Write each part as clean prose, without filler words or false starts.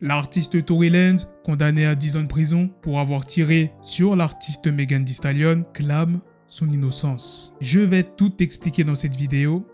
L'artiste Tory Lanez, condamné à 10 ans de prison pour avoir tiré sur l'artiste Megan Thee Stallion, clame son innocence. Je vais tout expliquer dans cette vidéo.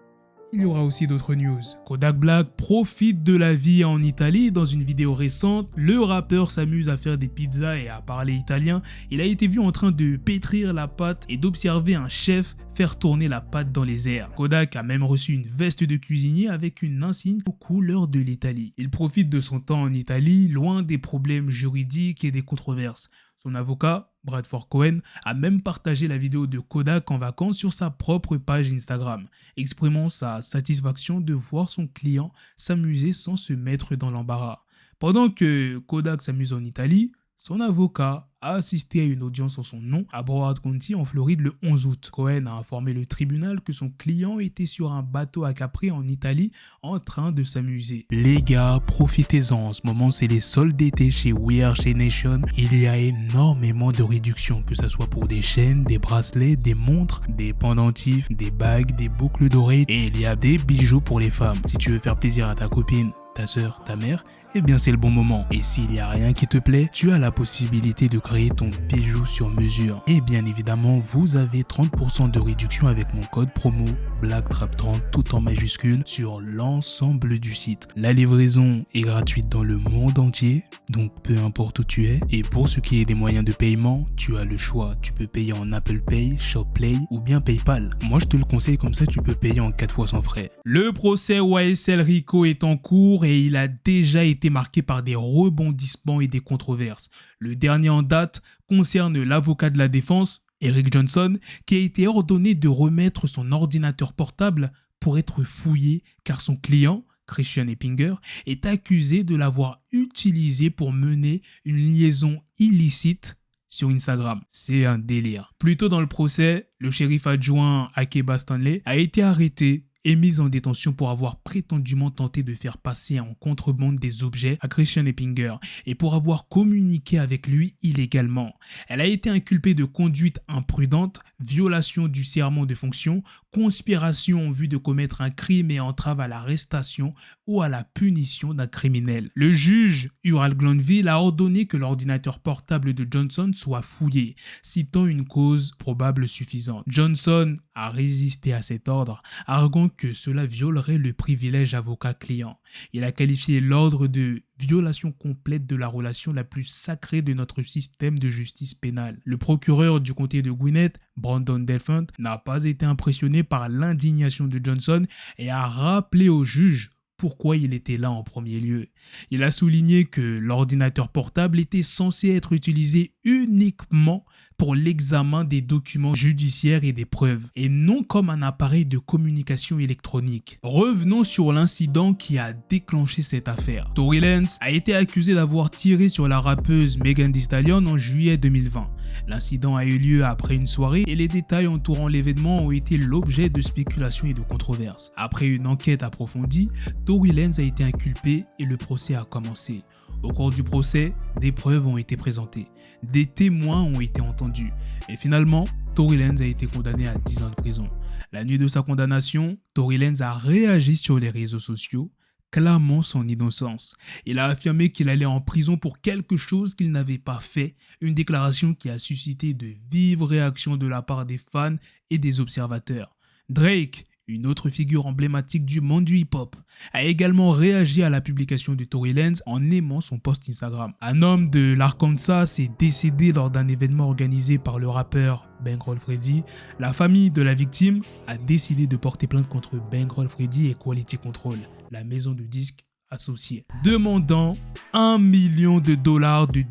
Il y aura aussi d'autres news. Kodak Black profite de la vie en Italie. Dans une vidéo récente, le rappeur s'amuse à faire des pizzas et à parler italien. Il a été vu en train de pétrir la pâte et d'observer un chef faire tourner la pâte dans les airs. Kodak a même reçu une veste de cuisinier avec une insigne aux couleurs de l'Italie. Il profite de son temps en Italie, loin des problèmes juridiques et des controverses. Son avocat, Bradford Cohen, a même partagé la vidéo de Kodak en vacances sur sa propre page Instagram, exprimant sa satisfaction de voir son client s'amuser sans se mettre dans l'embarras. Pendant que Kodak s'amuse en Italie, son avocat a assisté à une audience en son nom à Broward County en Floride le 11 août. Cohen a informé le tribunal que son client était sur un bateau à Capri en Italie en train de s'amuser. Les gars, profitez-en, en ce moment c'est les soldes d'été chez We Are Chez Nation. Il y a énormément de réductions, que ce soit pour des chaînes, des bracelets, des montres, des pendentifs, des bagues, des boucles d'oreilles et il y a des bijoux pour les femmes. Si tu veux faire plaisir à ta copine, ta soeur, ta mère, eh bien c'est le bon moment. Et s'il n'y a rien qui te plaît, tu as la possibilité de créer ton bijou sur mesure. Et bien évidemment, vous avez 30% de réduction avec mon code promo BLACKTRAP30 tout en majuscule sur l'ensemble du site. La livraison est gratuite dans le monde entier, donc peu importe où tu es. Et pour ce qui est des moyens de paiement, tu as le choix. Tu peux payer en Apple Pay, ShopPay ou bien PayPal. Moi je te le conseille, comme ça tu peux payer en 4 fois sans frais. Le procès YSL Rico est en cours et il a déjà été marqué par des rebondissements et des controverses. Le dernier en date concerne l'avocat de la défense, Eric Johnson, qui a été ordonné de remettre son ordinateur portable pour être fouillé car son client, Christian Eppinger, est accusé de l'avoir utilisé pour mener une liaison illicite sur Instagram. C'est un délire. Plus tôt dans le procès, le shérif adjoint Akeba Stanley a été arrêté et mise en détention pour avoir prétendument tenté de faire passer en contrebande des objets à Christian Eppinger et pour avoir communiqué avec lui illégalement. Elle a été inculpée de conduite imprudente, violation du serment de fonction, conspiration en vue de commettre un crime et entrave à l'arrestation ou à la punition d'un criminel. Le juge Ural Glanville a ordonné que l'ordinateur portable de Johnson soit fouillé, citant une cause probable suffisante. Johnson a résisté à cet ordre, arguant que cela violerait le privilège avocat-client. Il a qualifié l'ordre de violation complète de la relation la plus sacrée de notre système de justice pénale. Le procureur du comté de Gwinnett, Brandon Delphant, n'a pas été impressionné par l'indignation de Johnson et a rappelé au juge pourquoi il était là en premier lieu. Il a souligné que l'ordinateur portable était censé être utilisé uniquement pour l'examen des documents judiciaires et des preuves, et non comme un appareil de communication électronique. Revenons sur l'incident qui a déclenché cette affaire. Tory Lanez a été accusé d'avoir tiré sur la rappeuse Megan Thee Stallion en juillet 2020. L'incident a eu lieu après une soirée et les détails entourant l'événement ont été l'objet de spéculations et de controverses. Après une enquête approfondie, Tory Lanez a été inculpé et le procès a commencé. Au cours du procès, des preuves ont été présentées, des témoins ont été entendus et finalement, Tory Lanez a été condamné à 10 ans de prison. La nuit de sa condamnation, Tory Lanez a réagi sur les réseaux sociaux, clamant son innocence. Il a affirmé qu'il allait en prison pour quelque chose qu'il n'avait pas fait, une déclaration qui a suscité de vives réactions de la part des fans et des observateurs. Drake, une autre figure emblématique du monde du hip-hop, a également réagi à la publication de Tory Lanez en aimant son post Instagram. Un homme de l'Arkansas est décédé lors d'un événement organisé par le rappeur Bankroll Freddy. La famille de la victime a décidé de porter plainte contre Bankroll Freddy et Quality Control, la maison de disques associée, demandant $1 million de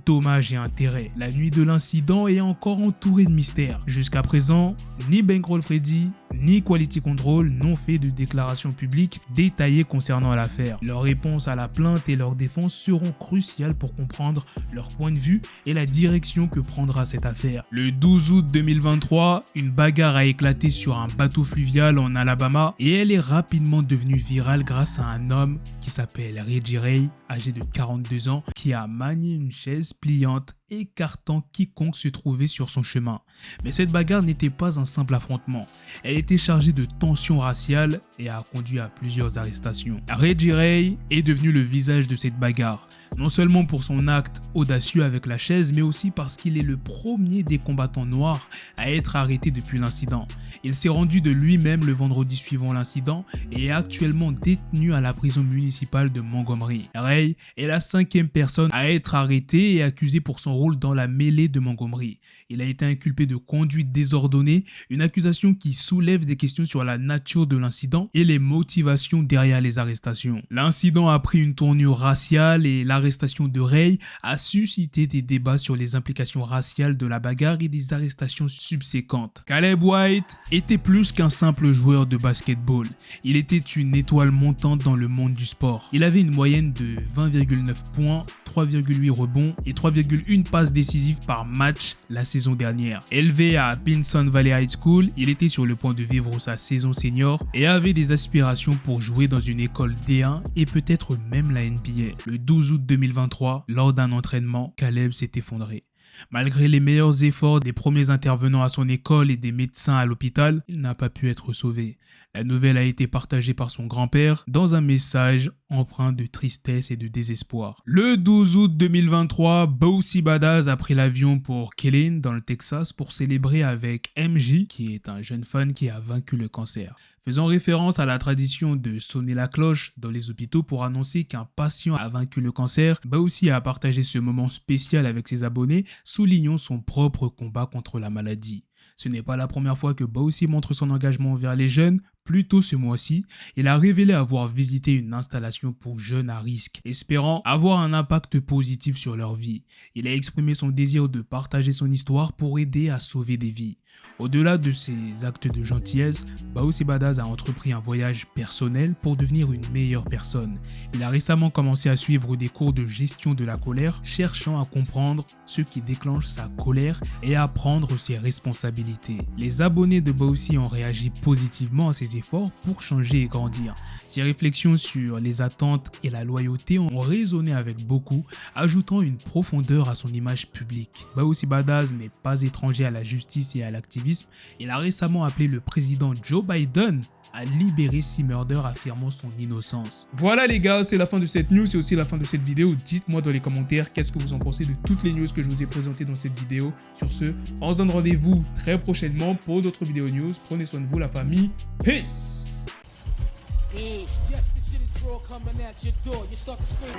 dommages et intérêts. La nuit de l'incident est encore entourée de mystères. Jusqu'à présent, ni Bankroll Freddy ni Quality Control n'ont fait de déclaration publique détaillée concernant l'affaire. Leurs réponses à la plainte et leur défense seront cruciales pour comprendre leur point de vue et la direction que prendra cette affaire. Le 12 août 2023, une bagarre a éclaté sur un bateau fluvial en Alabama et elle est rapidement devenue virale grâce à un homme qui s'appelle Reggie Ray, âgé de 42 ans, qui a manié une chaise pliante écartant quiconque se trouvait sur son chemin. Mais cette bagarre n'était pas un simple affrontement. Elle était chargée de tensions raciales et a conduit à plusieurs arrestations. Reggie Ray est devenu le visage de cette bagarre, non seulement pour son acte audacieux avec la chaise, mais aussi parce qu'il est le premier des combattants noirs à être arrêté depuis l'incident. Il s'est rendu de lui-même le vendredi suivant l'incident et est actuellement détenu à la prison municipale de Montgomery. Ray est la 5e personne à être arrêtée et accusée pour son rôle dans la mêlée de Montgomery. Il a été inculpé de conduite désordonnée, une accusation qui soulève des questions sur la nature de l'incident et les motivations derrière les arrestations. L'incident a pris une tournure raciale et l'arrestation de Ray a suscité des débats sur les implications raciales de la bagarre et des arrestations subséquentes. Caleb White était plus qu'un simple joueur de basketball. Il était une étoile montante dans le monde du sport. Il avait une moyenne de 20,9 points, 3,8 rebonds et 3,1 passes décisives par match la saison dernière. Élevé à Pinson Valley High School, il était sur le point de vivre sa saison senior et avait des aspirations pour jouer dans une école D1 et peut-être même la NBA. Le 12 août 2023, lors d'un entraînement, Caleb s'est effondré. Malgré les meilleurs efforts des premiers intervenants à son école et des médecins à l'hôpital, il n'a pas pu être sauvé. La nouvelle a été partagée par son grand-père dans un message empreint de tristesse et de désespoir. Le 12 août 2023, Bossy Badass a pris l'avion pour Killeen dans le Texas pour célébrer avec MJ, qui est un jeune fan qui a vaincu le cancer. Faisant référence à la tradition de sonner la cloche dans les hôpitaux pour annoncer qu'un patient a vaincu le cancer, Bossy a partagé ce moment spécial avec ses abonnés, soulignant son propre combat contre la maladie. Ce n'est pas la première fois que Bossy montre son engagement envers les jeunes. Plus tôt ce mois-ci, il a révélé avoir visité une installation pour jeunes à risque, espérant avoir un impact positif sur leur vie. Il a exprimé son désir de partager son histoire pour aider à sauver des vies. Au-delà de ses actes de gentillesse, Bossy Badass a entrepris un voyage personnel pour devenir une meilleure personne. Il a récemment commencé à suivre des cours de gestion de la colère, cherchant à comprendre ce qui déclenche sa colère et à prendre ses responsabilités. Les abonnés de Bossy ont réagi positivement à ses efforts pour changer et grandir. Ses réflexions sur les attentes et la loyauté ont résonné avec beaucoup, ajoutant une profondeur à son image publique. Bossy Badass n'est pas étranger à la justice et à l'activisme. Il a récemment appelé le président Joe Biden à libérer C-Murder, affirmant son innocence. Voilà les gars, c'est la fin de cette news, c'est aussi la fin de cette vidéo. Dites-moi dans les commentaires qu'est-ce que vous en pensez de toutes les news que je vous ai présentées dans cette vidéo. Sur ce, on se donne rendez-vous très prochainement pour d'autres vidéos news. Prenez soin de vous la famille. Peace. Peace. Yes, the shit is raw coming at your door. You start to scream.